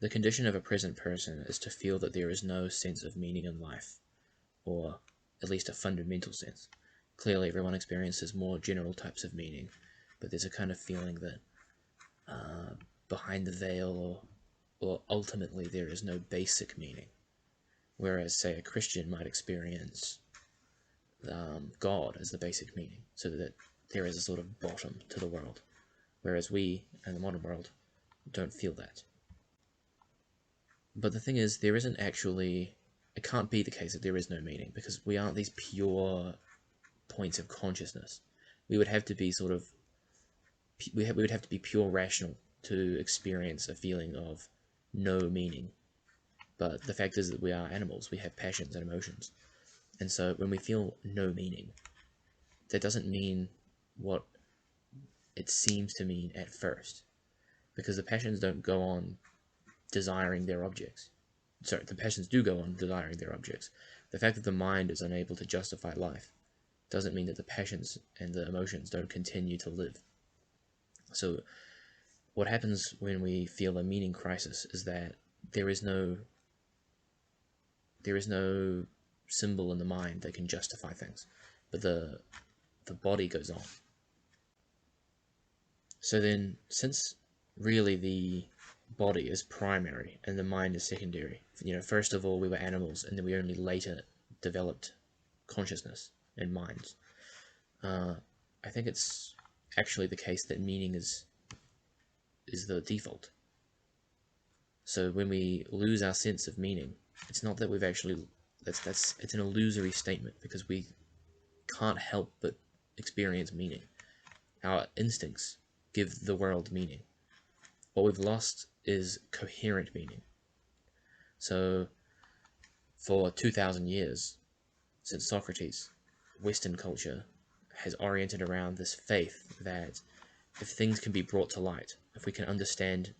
The condition of a present person is to feel that there is no sense of meaning in life, or at least a fundamental sense. Clearly, everyone experiences more general types of meaning, but there's a kind of feeling that behind the veil, or ultimately, there is no basic meaning. Whereas, say, a Christian might experience God as the basic meaning, so that there is a sort of bottom to the world. Whereas we, in the modern world, don't feel that. But the thing is, there isn't actually... It can't be the case that there is no meaning, because we aren't these pure points of consciousness. We would have to be sort of... We would have to be pure rational to experience a feeling of no meaning. But the fact is that we are animals. We have passions and emotions. And so when we feel no meaning, that doesn't mean what it seems to mean at first. Because the passions don't go on desiring their objects. Sorry, the passions do go on desiring their objects. The fact that the mind is unable to justify life doesn't mean that the passions and the emotions don't continue to live. So what happens when we feel a meaning crisis is that there is no symbol in the mind that can justify things, but the body goes on. So then, since really the body is primary and the mind is secondary, first of all we were animals, and then we only later developed consciousness and minds. I think it's actually the case that meaning is the default. So when we lose our sense of meaning, it's not that we've actually... it's an illusory statement, because we can't help but experience meaning. Our instincts give the world meaning. What we've lost is coherent meaning. So for 2,000 years, since Socrates, Western culture has oriented around this faith that if things can be brought to light, if we can understand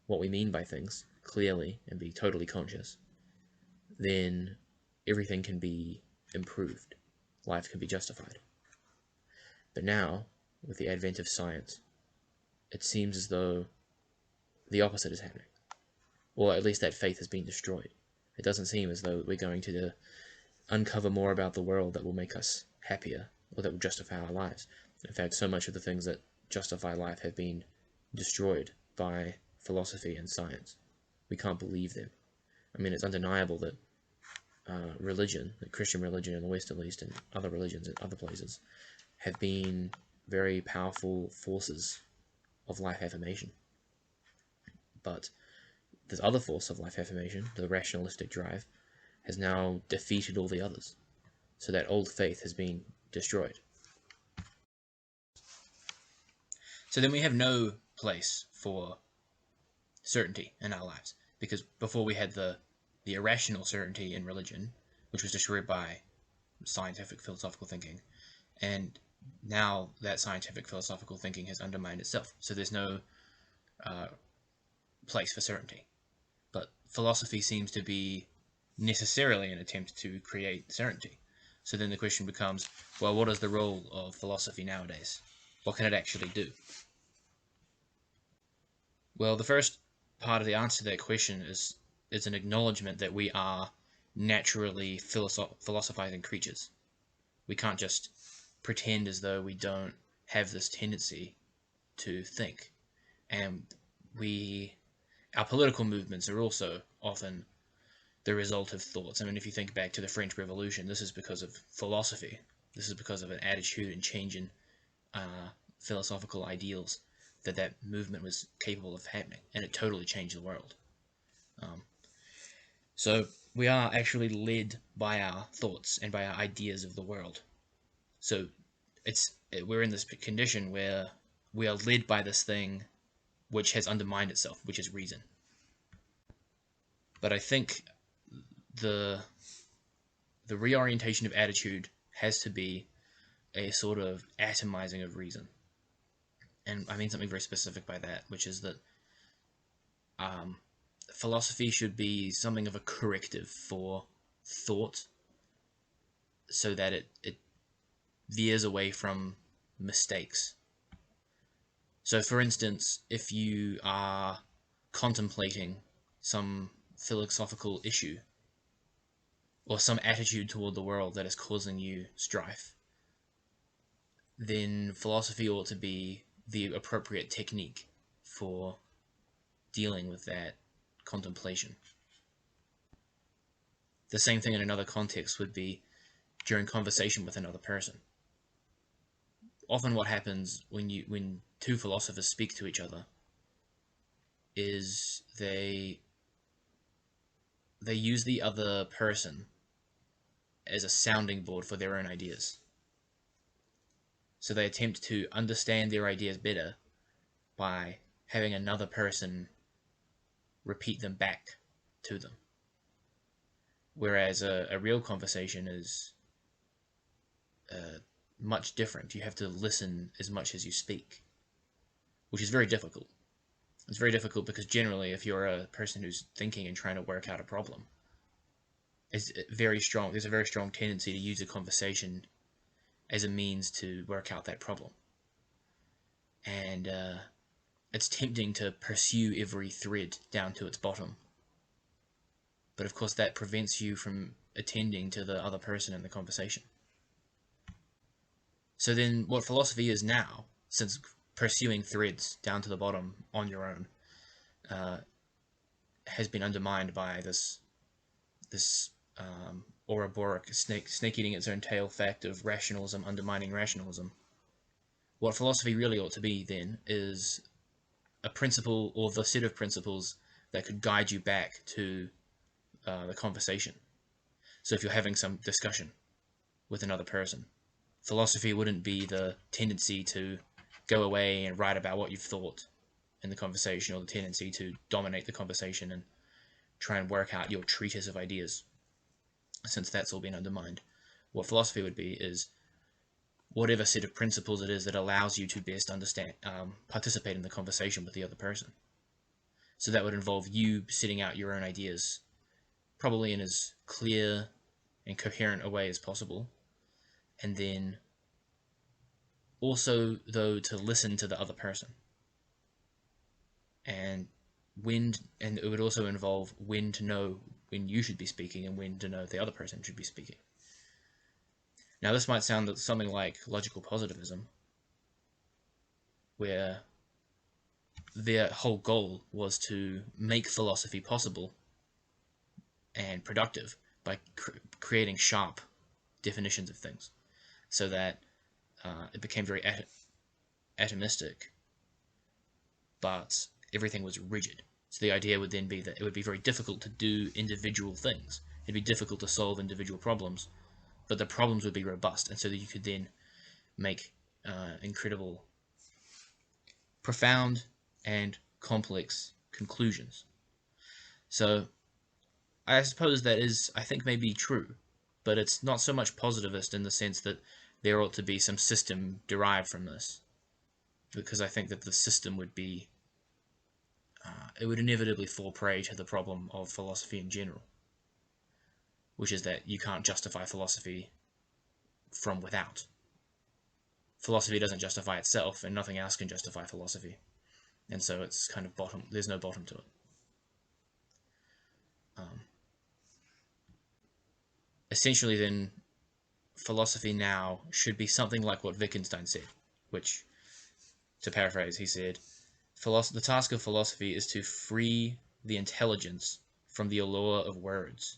what we mean by things clearly and be totally conscious, then everything can be improved. Life can be justified. But now, with the advent of science, it seems as though the opposite is happening. Or at least that faith has been destroyed. It doesn't seem as though we're going to uncover more about the world that will make us happier, or that will justify our lives. In fact, so much of the things that justify life have been destroyed by philosophy and science. We can't believe them. I mean, it's undeniable that religion, the Christian religion in the West at least, and other religions in other places, have been very powerful forces of life affirmation. But this other force of life affirmation, the rationalistic drive, has now defeated all the others. So that old faith has been destroyed. So then we have no place for certainty in our lives, because before we had the irrational certainty in religion, which was destroyed by scientific philosophical thinking, and now that scientific philosophical thinking has undermined itself. So there's no place for certainty. But philosophy seems to be necessarily an attempt to create certainty. So then the question becomes, well, what is the role of philosophy nowadays? What can it actually do? Well, the first part of the answer to that question is an acknowledgement that we are naturally philosophizing creatures. We can't just pretend as though we don't have this tendency to think. And our political movements are also often the result of thoughts. I mean, if you think back to the French Revolution, this is because of philosophy. This is because of an attitude and change in philosophical ideals that movement was capable of happening, and it totally changed the world. So we are actually led by our thoughts and by our ideas of the world. So we're in this condition where we are led by this thing which has undermined itself, which is reason. But I think the reorientation of attitude has to be a sort of atomizing of reason. And I mean something very specific by that, which is that philosophy should be something of a corrective for thought, so that it veers away from mistakes. So for instance, if you are contemplating some philosophical issue or some attitude toward the world that is causing you strife, then philosophy ought to be the appropriate technique for dealing with that contemplation. The same thing in another context would be during conversation with another person. Often what happens when two philosophers speak to each other is they use the other person as a sounding board for their own ideas. So they attempt to understand their ideas better by having another person repeat them back to them. Whereas a real conversation is much different. You have to listen as much as you speak, which is very difficult. It's very difficult because generally, if you're a person who's thinking and trying to work out a problem, there's a very strong tendency to use a conversation as a means to work out that problem. And it's tempting to pursue every thread down to its bottom. But of course that prevents you from attending to the other person in the conversation. So then what philosophy is now, since pursuing threads down to the bottom on your own has been undermined by this Ouroboros snake eating its own tail fact of rationalism undermining rationalism. What philosophy really ought to be then is a principle or the set of principles that could guide you back to the conversation. So if you're having some discussion with another person, philosophy wouldn't be the tendency to go away and write about what you've thought in the conversation, or the tendency to dominate the conversation and try and work out your treatise of ideas, since that's all been undermined. What philosophy would be is whatever set of principles it is that allows you to best understand, participate in the conversation with the other person. So that would involve you setting out your own ideas, probably in as clear and coherent a way as possible, and then also, though, to listen to the other person. And it would also involve when to know when you should be speaking and when to know the other person should be speaking. Now this might sound something like logical positivism, where their whole goal was to make philosophy possible and productive by creating sharp definitions of things, so that it became very atomistic, but everything was rigid. So the idea would then be that it would be very difficult to do individual things. It'd be difficult to solve individual problems, but the problems would be robust, and so that you could then make incredible, profound, and complex conclusions. So I suppose that is, I think, maybe true, but it's not so much positivist in the sense that there ought to be some system derived from this, because I think that the system would be it would inevitably fall prey to the problem of philosophy in general, which is that you can't justify philosophy from without. Philosophy doesn't justify itself, and nothing else can justify philosophy, and so it's kind of bottom. There's no bottom to it. Essentially, then, philosophy now should be something like what Wittgenstein said, which, to paraphrase, he said, the task of philosophy is to free the intelligence from the allure of words,